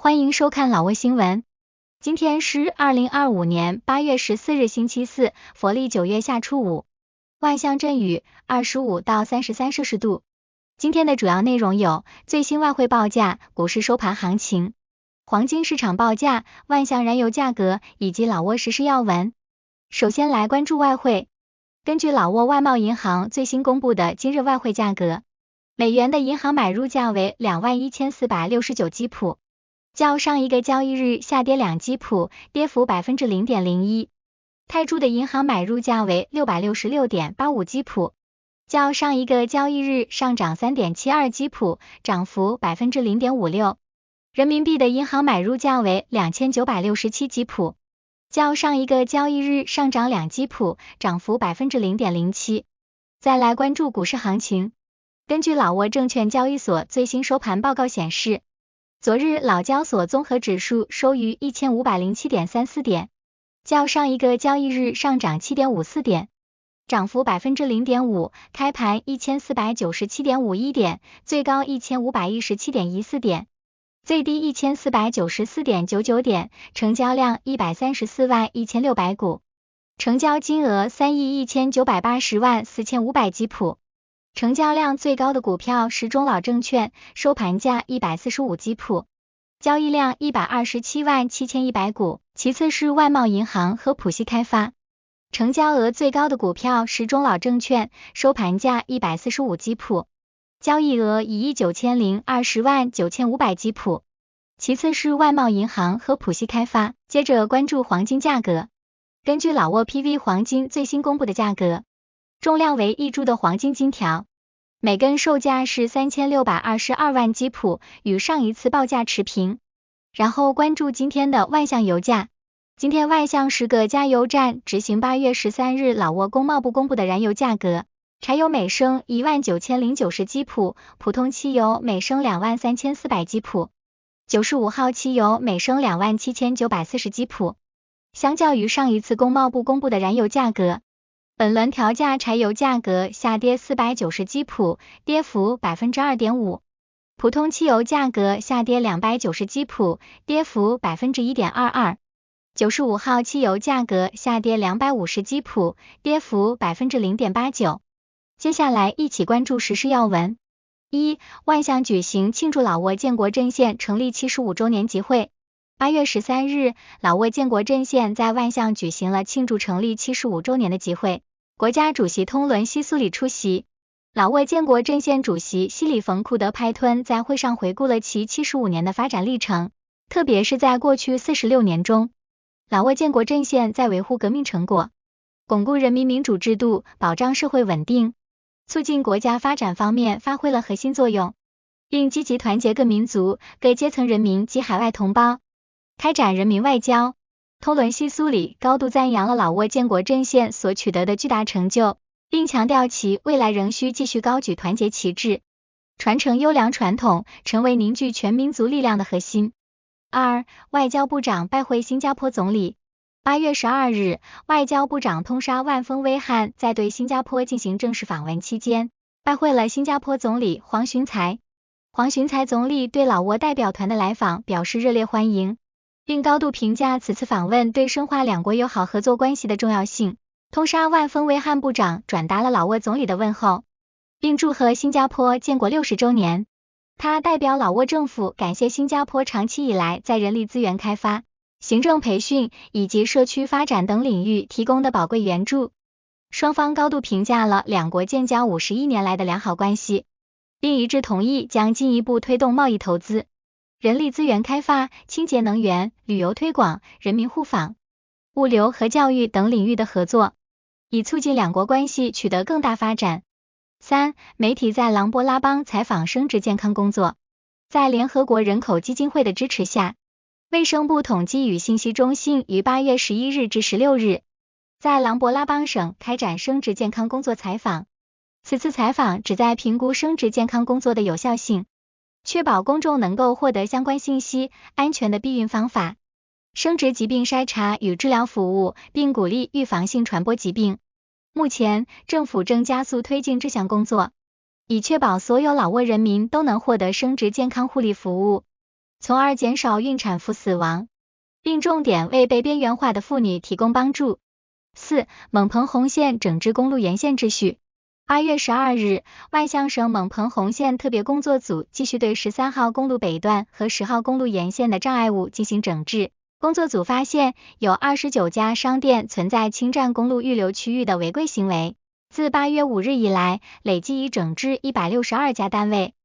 欢迎收看老挝新闻。今天是2025年8月14日星期四，佛历9月下初5，万象阵雨25到33摄氏度。今天的主要内容有：最新外汇报价、股市收盘行情、黄金市场报价、万象燃油价格以及老挝时事要闻。首先来关注外汇。根据老挝外贸银行最新公布的今日外汇价格，美元的银行买入价为21469基普，较上一个交易日下跌2基普，跌幅 0.01%。泰铢的银行买入价为666.85基普，较上一个交易日上涨 3.72 基普，涨幅 0.56%。人民币的银行买入价为2967基普，较上一个交易日上涨2基普，涨幅 0.07%。再来关注股市行情。根据老挝证券交易所最新收盘报告显示，昨日老交所综合指数收于 1507.34 点，较上一个交易日上涨 7.54 点，涨幅 0.5%， 开盘 1497.51 点，最高 1517.14 点，最低 1494.99 点，成交量134万1600股，成交金额3亿1980万4500基普。成交量最高的股票是中老证券，收盘价145基普，交易量127万7100股，其次是外贸银行和浦西开发。成交额最高的股票是中老证券，收盘价145基普，交易额1亿9020万9500基普，其次是外贸银行和浦西开发。接着关注黄金价格。根据老挝 PV 黄金最新公布的价格，重量为1铢的黄金金条，每根售价是3622万基普，与上一次报价持平。然后关注今天的万象油价。今天万象10个加油站执行8月13日老挝工贸部公布的燃油价格，柴油每升19090基普，普通汽油每升23400基普，95号汽油每升27940基普。相较于上一次工贸部公布的燃油价格，本轮调价柴油价格下跌490基普，跌幅 2.5%， 普通汽油价格下跌290基普，跌幅 1.22%， 95号汽油价格下跌250基普，跌幅 0.89%。 接下来一起关注时事要闻。1. 万象举行庆祝老挝建国阵线成立75周年集会。8月13日，老挝建国阵线在万象举行了庆祝成立75周年的集会，国家主席通伦西苏里出席。老挝建国阵线主席西里冯库德派吞在会上回顾了其75年的发展历程，特别是在过去46年中，老挝建国阵线在维护革命成果、巩固人民民主制度、保障社会稳定、促进国家发展方面发挥了核心作用，并积极团结各民族、各阶层人民及海外同胞，开展人民外交。通伦西苏里高度赞扬了老挝建国阵线所取得的巨大成就，并强调其未来仍需继续高举团结旗帜，传承优良传统，成为凝聚全民族力量的核心。2. 外交部长拜会新加坡总理。8月12日，外交部长通沙万峰威汉在对新加坡进行正式访问期间，拜会了新加坡总理黄循财。黄循财总理对老挝代表团的来访表示热烈欢迎，并高度评价此次访问对深化两国友好合作关系的重要性。通沙万峰威汉部长转达了老挝总理的问候，并祝贺新加坡建国60周年。他代表老挝政府感谢新加坡长期以来在人力资源开发、行政培训以及社区发展等领域提供的宝贵援助。双方高度评价了两国建交51年来的良好关系，并一致同意将进一步推动贸易投资、人力资源开发、清洁能源、旅游推广、人民互访、物流和教育等领域的合作，以促进两国关系取得更大发展。3. 媒体在琅勃拉邦采访生殖健康工作。在联合国人口基金会的支持下，卫生部统计与信息中心于8月11日至16日在琅勃拉邦省开展生殖健康工作采访。此次采访旨在评估生殖健康工作的有效性，确保公众能够获得相关信息、安全的避孕方法、生殖疾病筛查与治疗服务，并鼓励预防性传播疾病。目前，政府正加速推进这项工作，以确保所有老挝人民都能获得生殖健康护理服务。从而减少孕产妇死亡，并重点为被边缘化的妇女提供帮助。4. 锰棚红线整治公路沿线秩序。8月12日，万象省锰棚红线特别工作组继续对13号公路北段和10号公路沿线的障碍物进行整治。工作组发现有29家商店存在侵占公路预留区域的违规行为。自8月5日以来，累计已整治162家单位。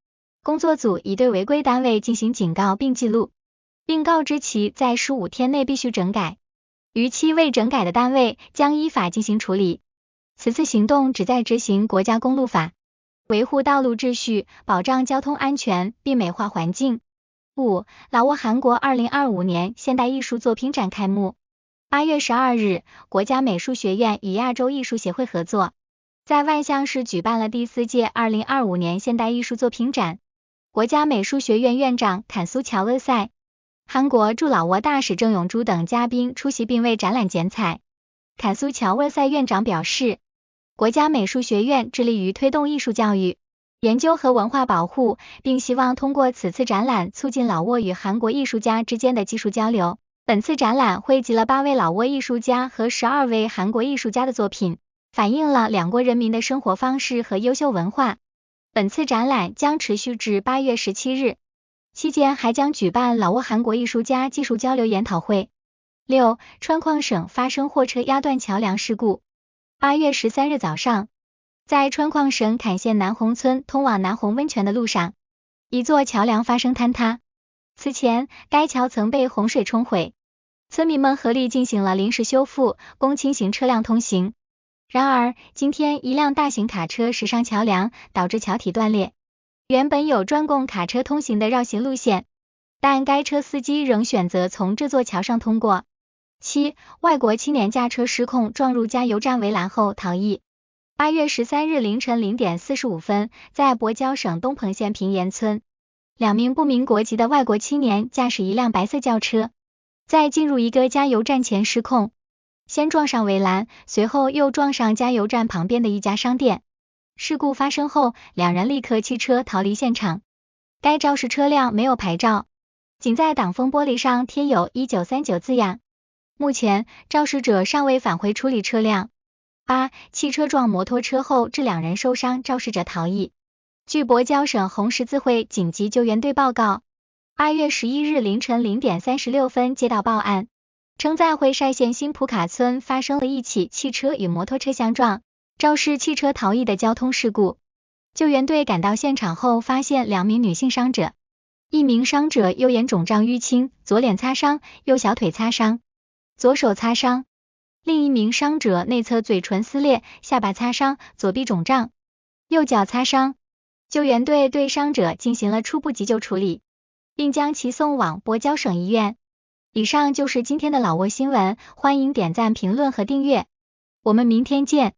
工作组已对违规单位进行警告并记录，并告知其在15天内必须整改。逾期未整改的单位将依法进行处理。此次行动旨在执行国家公路法，维护道路秩序，保障交通安全，并美化环境。5. 老挝韩国2025年现代艺术作品展开幕。8月12日，国家美术学院与亚洲艺术协会合作，在万象市举办了第4届2025年现代艺术作品展。国家美术学院院长坎苏乔厄塞、韩国驻老挝大使郑永珠等嘉宾出席并为展览剪彩。坎苏乔厄塞院长表示，国家美术学院致力于推动艺术教育、研究和文化保护，并希望通过此次展览促进老挝与韩国艺术家之间的技术交流。本次展览汇集了8位老挝艺术家和12位韩国艺术家的作品，反映了两国人民的生活方式和优秀文化。本次展览将持续至8月17日。期间还将举办老挝韩国艺术家技术交流研讨会。6. 川矿省发生货车压断桥梁事故。8月13日早上，在川矿省坎县南洪村通往南洪温泉的路上，一座桥梁发生坍塌。此前，该桥曾被洪水冲毁，村民们合力进行了临时修复，供轻型车辆通行。然而，今天一辆大型卡车驶上桥梁，导致桥体断裂。原本有专供卡车通行的绕行路线，但该车司机仍选择从这座桥上通过。7. 外国青年驾车失控撞入加油站围栏后逃逸。8月13日凌晨0点45分，在博交省东彭县平岩村，2名不明国籍的外国青年驾驶一辆白色轿车，在进入一个加油站前失控，先撞上围栏，随后又撞上加油站旁边的一家商店。事故发生后，两人立刻弃车逃离现场。该肇事车辆没有牌照，仅在挡风玻璃上贴有1939字样。目前，肇事者尚未返回处理车辆。8. 汽车撞摩托车后致2人受伤，肇事者逃逸。据博交省红十字会紧急救援队报告，8月11日凌晨0点36分接到报案，称在会晒县新普卡村发生了一起汽车与摩托车相撞，肇事汽车逃逸的交通事故。救援队赶到现场后，发现2名女性伤者，一名伤者右眼肿胀淤青，左脸擦伤，右小腿擦伤，左手擦伤；另一名伤者内侧嘴唇撕裂，下巴擦伤，左臂肿胀，右脚擦伤。救援队对伤者进行了初步急救处理，并将其送往博交省医院。以上就是今天的老挝新闻，欢迎点赞、评论和订阅，我们明天见。